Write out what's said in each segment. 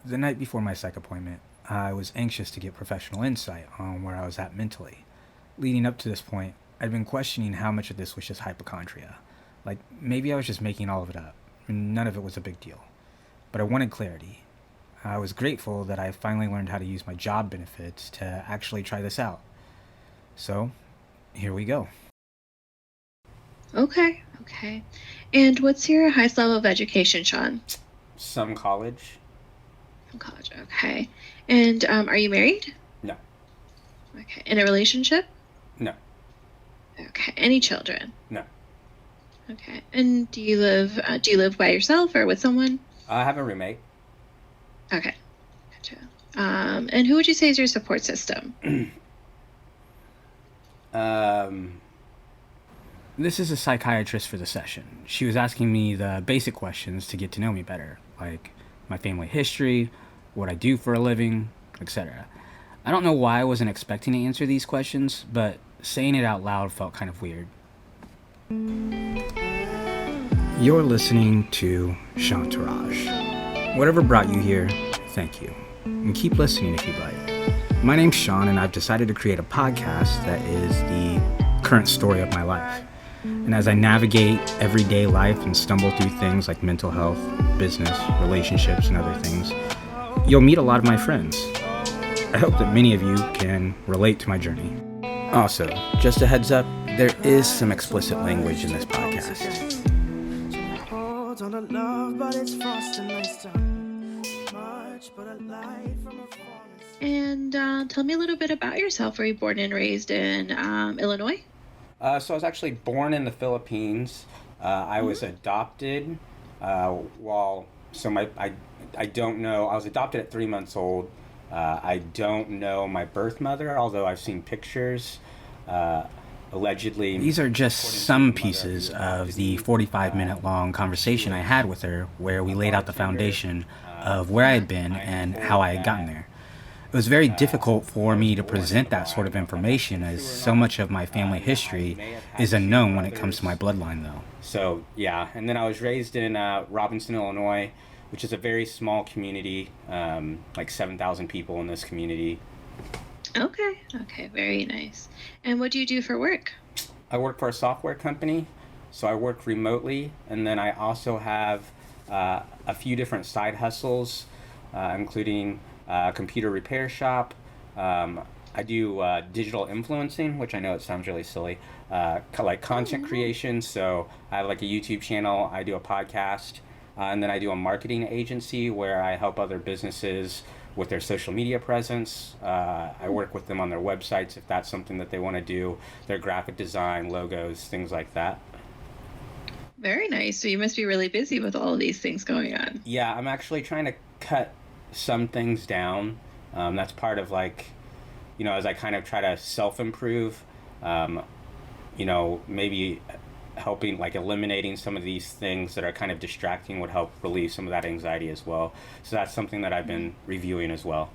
The night before my psych appointment, I was anxious to get professional insight on where I was at mentally. Leading up to this point, I'd been questioning how much of this was just hypochondria. Like, maybe I was just making all of it up, and none of it was a big deal. But I wanted clarity. I was grateful that I finally learned how to use my job benefits to actually try this out. So, here we go. Okay. And what's your highest level of education, Sean? Some college? From college, okay. And are you married? No. Okay. In a relationship? No. Okay. Any children? No. Okay. And do you live by yourself or with someone? I have a roommate. Okay. Gotcha. And who would you say is your support system? This is a psychiatrist for the session. She was asking me the basic questions to get to know me better, like my family history, what I do for a living, etc. I don't know why I wasn't expecting to answer these questions, but saying it out loud felt kind of weird. You're listening to Shawntourage. Whatever brought you here, thank you. And keep listening if you'd like. My name's Sean, and I've decided to create a podcast that is the current story of my life. And as I navigate everyday life and stumble through things like mental health, business, relationships, and other things, you'll meet a lot of my friends. I hope that many of you can relate to my journey. Also, just a heads up, there is some explicit language in this podcast. And tell me a little bit about yourself. Were you born and raised in Illinois? So I was actually born in the Philippines. I was adopted I don't know. I was adopted at 3 months old. I don't know my birth mother, although I've seen pictures. Allegedly. These are just some pieces of the 45-minute long conversation I had with her, where we laid out the foundation of where I had been and how I had gotten there. It was very difficult for me to present that sort of information, as so much of my family history is unknown when it comes to my bloodline, though. So, yeah. And then I was raised in Robinson, Illinois, which is a very small community, like 7,000 people in this community. Okay, very nice. And what do you do for work? I work for a software company, so I work remotely, and then I also have a few different side hustles, including a computer repair shop. I do digital influencing, which I know it sounds really silly, like content creation. So I have like a YouTube channel, I do a podcast, and then I do a marketing agency where I help other businesses with their social media presence. I work with them on their websites if that's something that they want to do, their graphic design, logos, things like that. Very nice. So you must be really busy with all of these things going on. Yeah, I'm actually trying to cut some things down. That's part of as I kind of try to self-improve, maybe helping, eliminating some of these things that are kind of distracting would help relieve some of that anxiety as well. So that's something that I've been reviewing as well.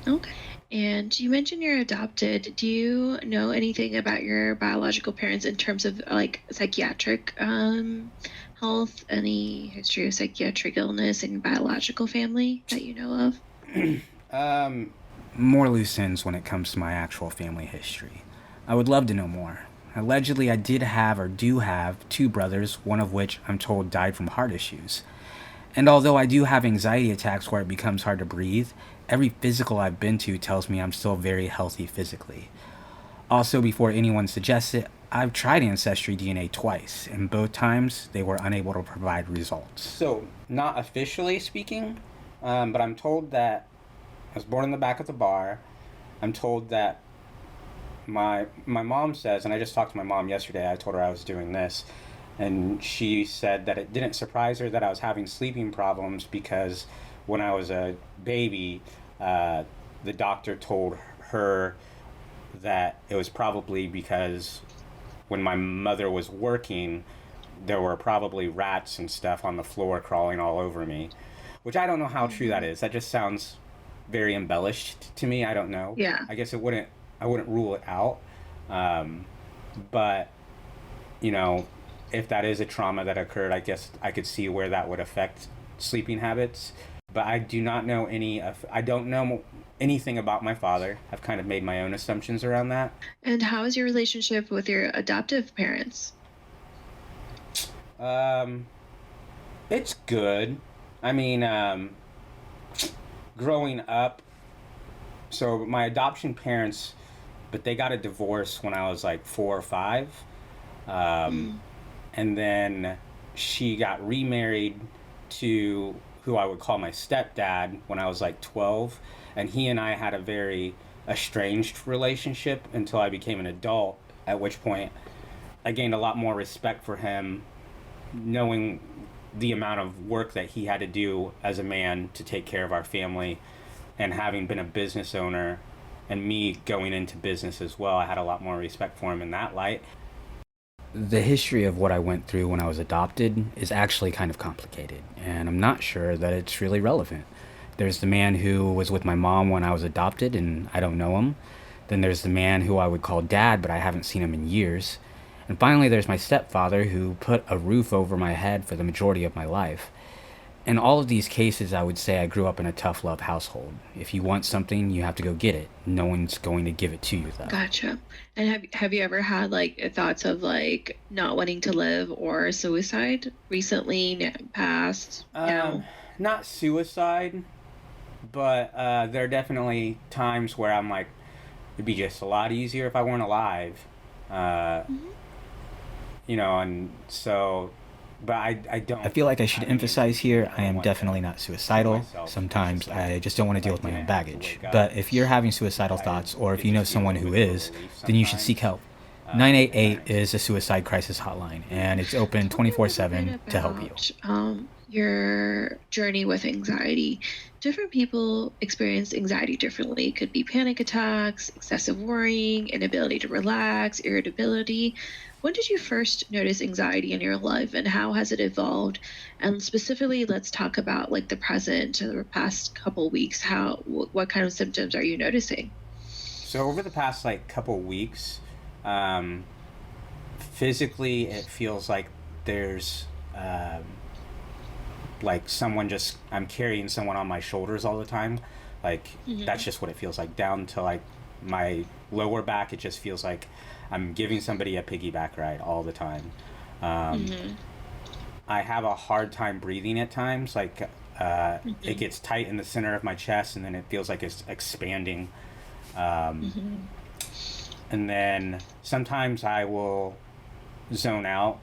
Okay. And you mentioned you're adopted. Do you know anything about your biological parents in terms of psychiatric health? Any history of psychiatric illness in your biological family that you know of? More loose ends when it comes to my actual family history. I would love to know more. Allegedly, I do have 2 brothers, one of which I'm told died from heart issues. And although I do have anxiety attacks where it becomes hard to breathe, every physical I've been to tells me I'm still very healthy physically. Also, before anyone suggests it, I've tried Ancestry DNA twice, and both times they were unable to provide results. So, not officially speaking, but I'm told that I was born in the back of the bar. I'm told that my mom says, and I just talked to my mom yesterday, I told her I was doing this, and she said that it didn't surprise her that I was having sleeping problems because when I was a baby, the doctor told her that it was probably because when my mother was working, there were probably rats and stuff on the floor crawling all over me, which I don't know how true that is. That just sounds very embellished to me. I don't know. Yeah. I guess I wouldn't rule it out. But, if that is a trauma that occurred, I guess I could see where that would affect sleeping habits. but I do not know I don't know anything about my father. I've kind of made my own assumptions around that. And how is your relationship with your adoptive parents? It's good. I mean, growing up, so my adoption parents, but they got a divorce when I was like 4 or 5. Um, Mm, and then she got remarried to who I would call my stepdad when I was like 12. And he and I had a very estranged relationship until I became an adult, at which point I gained a lot more respect for him, knowing the amount of work that he had to do as a man to take care of our family, and having been a business owner and me going into business as well, I had a lot more respect for him in that light. The history of what I went through when I was adopted is actually kind of complicated, and I'm not sure that it's really relevant. There's the man who was with my mom when I was adopted, and I don't know him. Then there's the man who I would call dad, but I haven't seen him in years. And finally, there's my stepfather who put a roof over my head for the majority of my life. In all of these cases, I would say I grew up in a tough love household. If you want something, you have to go get it. No one's going to give it to you, though. gotcha. And have you ever had like thoughts of like not wanting to live or suicide recently, past, Um, Not suicide, but there are definitely times where I'm like, it'd be just a lot easier if I weren't alive. Uh, Mhm. and so, but I don't I feel like I should have any emphasize here intention. I I don't am want definitely to not kill suicidal. myself. It's Sometimes just like I just don't want to if deal I with my own didn't have to baggage. wake up, But if you're having suicidal thoughts, or if it'd you know just be a someone little who bit of a is, relief then you should seek sometimes. help. And 988 then is a suicide crisis hotline, and it's open Tell me a little bit 24/7 to help you. about your journey with anxiety. Different people experience anxiety differently. It could be panic attacks, excessive worrying, inability to relax, irritability. When did you first notice anxiety in your life and how has it evolved? And specifically, let's talk about like the present or the past couple weeks. What kind of symptoms are you noticing? so over the past like couple weeks, um, physically it feels like there's like someone just I'm carrying someone on my shoulders all the time. Like Hmm. that's just what it feels like. Down to like my lower back, it just feels like I'm giving somebody a piggyback ride all the time. Um, Hmm. I have a hard time breathing at times. Like it Hmm. gets tight in the center of my chest, and then it feels like it's expanding. Um, Hmm. and then sometimes I will zone out.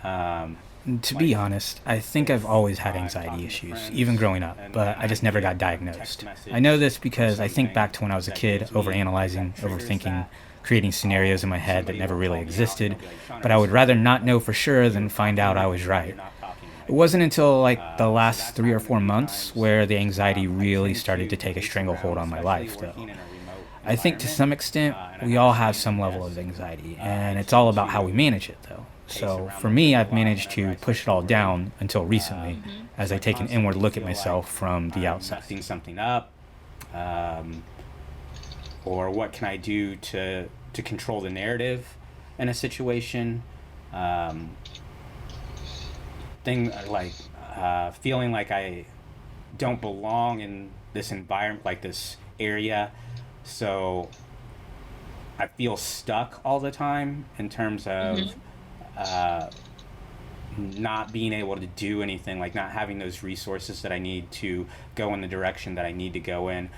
Um, And to be like honest, I think I've always had I'm anxiety talking to issues, even friends, growing up, and but then I I just never get got a text diagnosed. I know message this or because I think back something to when I was a that kid, gives me overanalyzing, that triggers overthinking, that. creating scenarios in my head that Somebody never will really call me out and existed, they'll be like, Sean, are but I you would rather sleeping? not know Like for sure you than were find talking to out I me, was and now you're right. not talking It right. wasn't until like the So last that's 3 or 4 happened a few months times. where the anxiety I really tend started to to take a pace stranglehold around, on my especially life, working though. in a remote I think to environment, some extent, and I we have all a have family, some I level guess. of anxiety, I and it's all tend about how we to manage it, though. pace So around for a me, pretty I've lot managed whenever I to push start it to all worry. down until recently Hmm. as So I I take an inward constantly look at feel like myself from the I'm outside. messing something up, um, or what can I do to control the narrative in a situation. Um, thing like feeling like I don't belong in this environment, like this area, so I feel stuck all the time in terms of Hmm. uh, not being able to do anything, like not having those resources that I need to go in the direction that I need to go in.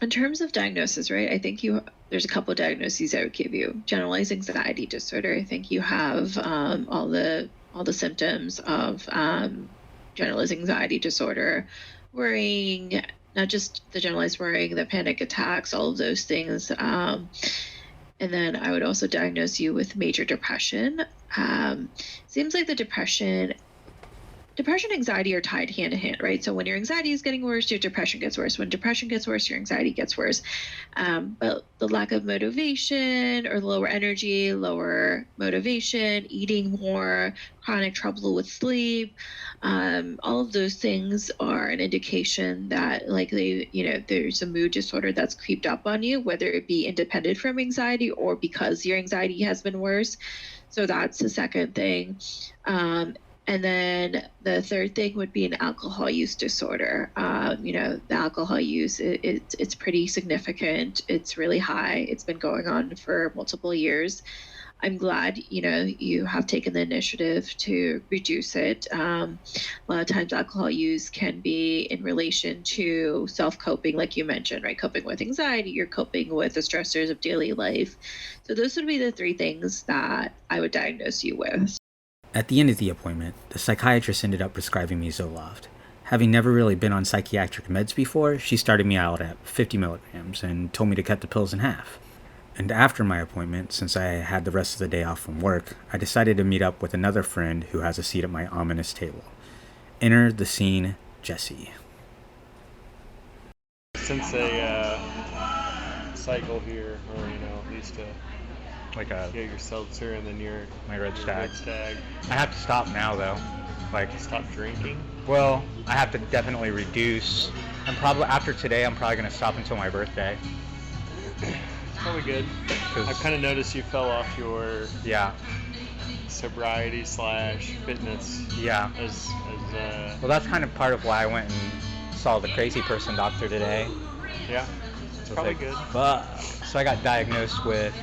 In terms of diagnosis, right? I think there's a couple of diagnoses I would give you. Generalized anxiety disorder. I think you have all the symptoms of generalized anxiety disorder, worrying, not just the generalized worrying, the panic attacks, all of those things. And then I would also diagnose you with major depression. Um, Seems like the depression and anxiety are tied hand in hand, right? So when your anxiety is getting worse, your depression gets worse. When depression gets worse, your anxiety gets worse. But the lack of motivation or lower energy, lower motivation, eating more, chronic trouble with sleep, all of those things are an indication that like there's a mood disorder that's creeped up on you, whether it be independent from anxiety or because your anxiety has been worse. So that's the second thing. Um, And then the third thing would be an alcohol use disorder. The alcohol use, it's pretty significant. It's really high. It's been going on for multiple years. I'm glad, you have taken the initiative to reduce it. A lot of times alcohol use can be in relation to self-coping, like you mentioned, right? Coping with anxiety, you're coping with the stressors of daily life. So those would be the three things that I would diagnose you with. At the end of the appointment, the psychiatrist ended up prescribing me Zoloft. Having never really been on psychiatric meds before, she started me out at 50 milligrams and told me to cut the pills in half. And after my appointment, since I had the rest of the day off from work, I decided to meet up with another friend who has a seat at my ominous table. Enter the scene, Jesse. Since a cycle here, or used to Like get your seltzer and then my red your stag. red stag. I have to stop now though. Stop drinking. Well, I have to definitely reduce. After today, I'm probably gonna stop until my birthday. Probably good. I kind of noticed you fell off your sobriety / fitness. Yeah. Well, that's kind of part of why I went and saw the crazy person doctor today. Yeah. It's probably good. So I got diagnosed with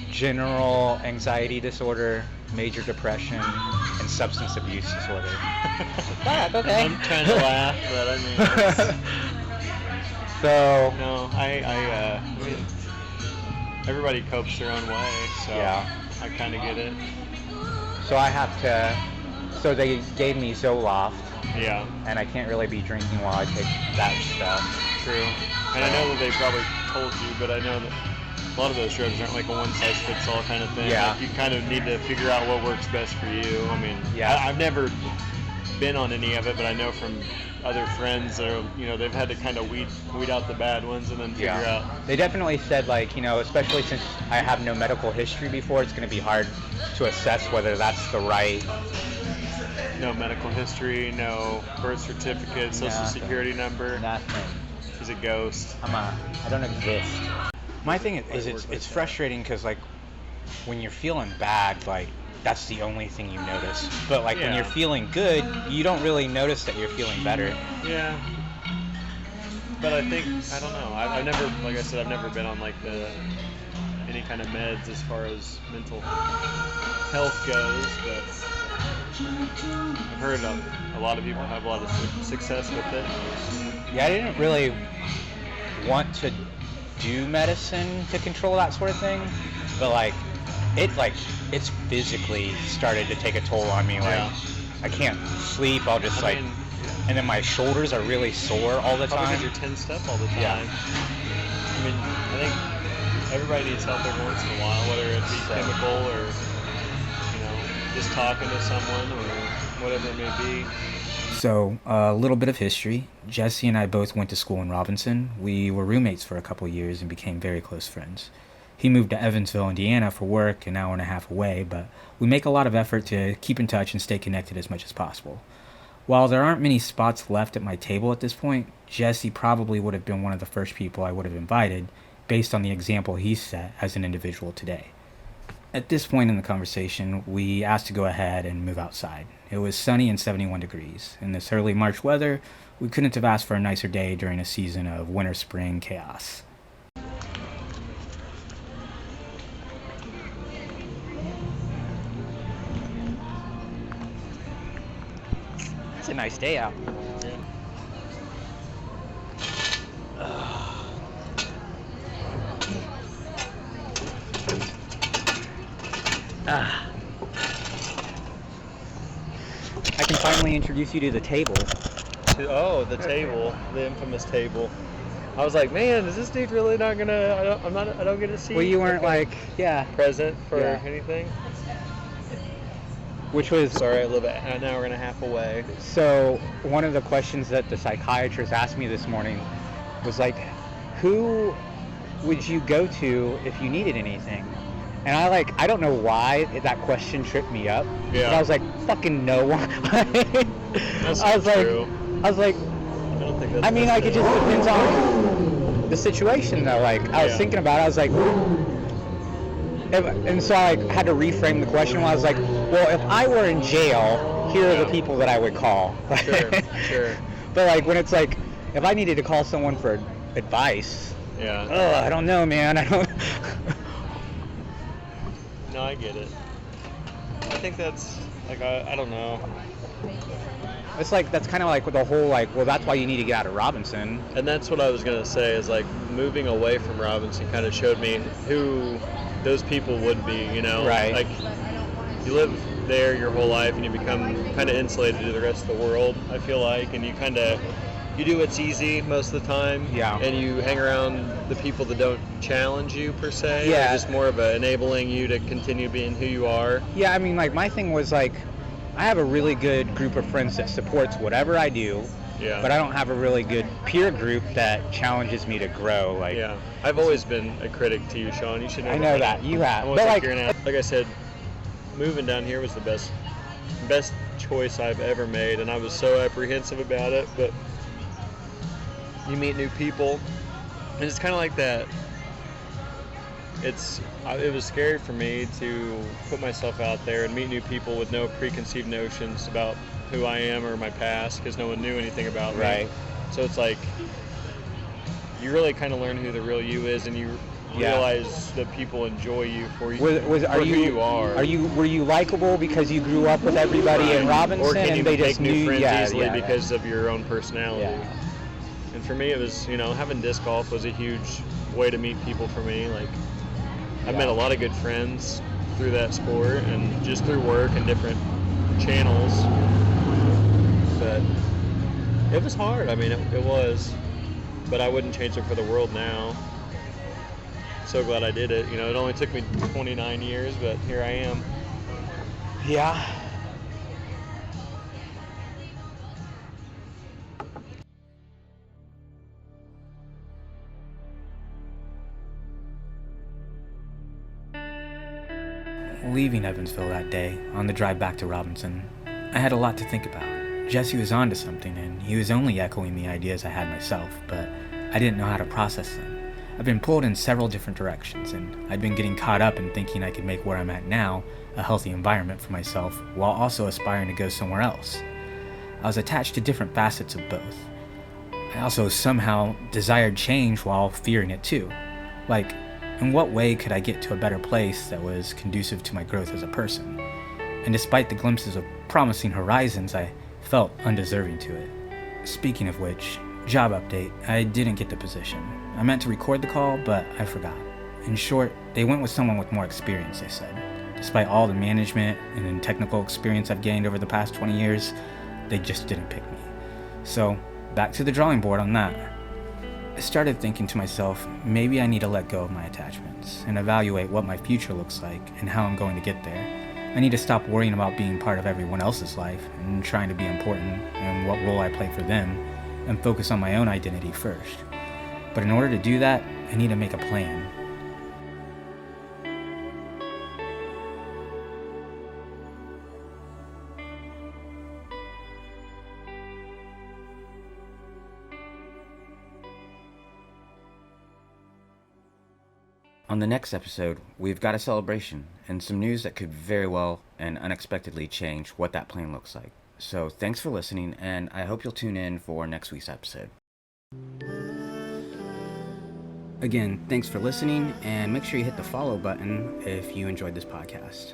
general anxiety disorder, major depression, and substance abuse disorder. Okay. I'm trying to laugh, but I mean. So. No, I mean, everybody copes their own way, so I kind of get it. So they gave me Zoloft. Yeah. And I can't really be drinking while I take that stuff. True. And I know that they probably told you, but I know that a lot of those drugs aren't like a one-size-fits-all kind of thing. Yeah. Like you kind of need to figure out what works best for you. I mean, I've never been on any of it, but I know from other friends that are, they've had to kind of weed out the bad ones and then figure out. They definitely said, especially since I have no medical history before, it's going to be hard to assess whether that's the right. No medical history, no birth certificate, social security number. Nothing. He's a ghost. I don't exist. My thing is it's frustrating because when you're feeling bad, that's the only thing you notice. But when you're feeling good, you don't really notice that you're feeling better. Yeah. But I don't know. I've never, like I said, I've never been on any kind of meds as far as mental health goes, but I've heard a lot of people have a lot of success with it. Yeah, I didn't really want to do medicine to control that sort of thing, but it's physically started to take a toll on me. I can't sleep. I'll just and then my shoulders are really sore all the time. Because you're tensed up all the time. Yeah. I mean, I think everybody needs help every once in a while, whether it be chemical or just talking to someone or whatever it may be. So, a little bit of history. Jesse and I both went to school in Robinson. We were roommates for a couple years and became very close friends. He moved to Evansville, Indiana for work, an hour and a half away, but we make a lot of effort to keep in touch and stay connected as much as possible. While there aren't many spots left at my table at this point, Jesse probably would have been one of the first people I would have invited based on the example he set as an individual today. At this point in the conversation, we asked to go ahead and move outside. It was sunny and 71 degrees. In this early March weather, we couldn't have asked for a nicer day during a season of winter-spring chaos. It's a nice day out. I can finally introduce you to the table. The table, the infamous table. I was like, man, is this dude really not gonna? I don't get to see. Well, you weren't present for anything. Which was sorry, I live an hour and a half away. So one of the questions that the psychiatrist asked me this morning was who would you go to if you needed anything? And I don't know why that question tripped me up. Yeah. But I was like, fucking no one. That's I was true. I was like, I don't think that's it just depends on the situation though. I was thinking about it, I was like, and so I had to reframe the question. I was like, well, if I were in jail, here are the people that I would call. Sure. But like when it's like, if I needed to call someone for advice, Yeah. I don't know, man. I don't. No, I get it. I think that's like I don't know. It's like that's kind of like the whole like, well, that's why you need to get out of Robinson. And that's what I was gonna say is like moving away from Robinson kind of showed me who those people would be. You know, Right. Like you live there your whole life and you become kind of insulated to the rest of the world. I feel like, and you do what's easy most of the time. Yeah. And you hang around the people that don't challenge you per se. Yeah. They're just more of enabling you to continue being who you are. Yeah, I mean, like my thing was like, I have a really good group of friends that supports whatever I do. Yeah. But I don't have a really good peer group that challenges me to grow. Like, Yeah, I've always been a critic to you, Sean. You should know. I know that you have. I'm always But like, like, you're an like I said, moving down here was the best choice I've ever made, and I was so apprehensive about it. But you meet new people, and it's kind of like that. It was scary for me to put myself out there and meet new people with no preconceived notions about who I am or my past, because no one knew anything about me. Right. So it's like you really kind of learn who the real you is, and you realize that people enjoy you for you. Who you are. Were you likable because you grew up with everybody in Robinson, or can you and they make just new knew friends easily because of your own personality? Yeah. And for me, it was having disc golf was a huge way to meet people for me. Like I've met a lot of good friends through that sport and just through work and different channels. But it was hard. I mean, it was. But I wouldn't change it for the world now. So glad I did it. It only took me 29 years, but here I am. Yeah. Leaving Evansville that day, on the drive back to Robinson, I had a lot to think about. Jesse was onto something, and he was only echoing the ideas I had myself, but I didn't know how to process them. I've been pulled in several different directions, and I'd been getting caught up in thinking I could make where I'm at now a healthy environment for myself, while also aspiring to go somewhere else. I was attached to different facets of both. I also somehow desired change while fearing it too. Like, in what way could I get to a better place that was conducive to my growth as a person? And despite the glimpses of promising horizons, I felt undeserving to it. Speaking of which, job update, I didn't get the position. I meant to record the call, but I forgot. In short, they went with someone with more experience, they said. Despite all the management and technical experience I've gained over the past 20 years, they just didn't pick me. So, back to the drawing board on that. I started thinking to myself, maybe I need to let go of my attachments and evaluate what my future looks like and how I'm going to get there. I need to stop worrying about being part of everyone else's life and trying to be important and what role I play for them, and focus on my own identity first. But in order to do that, I need to make a plan. On the next episode, we've got a celebration and some news that could very well and unexpectedly change what that plan looks like. So thanks for listening, and I hope you'll tune in for next week's episode. Again, thanks for listening, and make sure you hit the follow button if you enjoyed this podcast.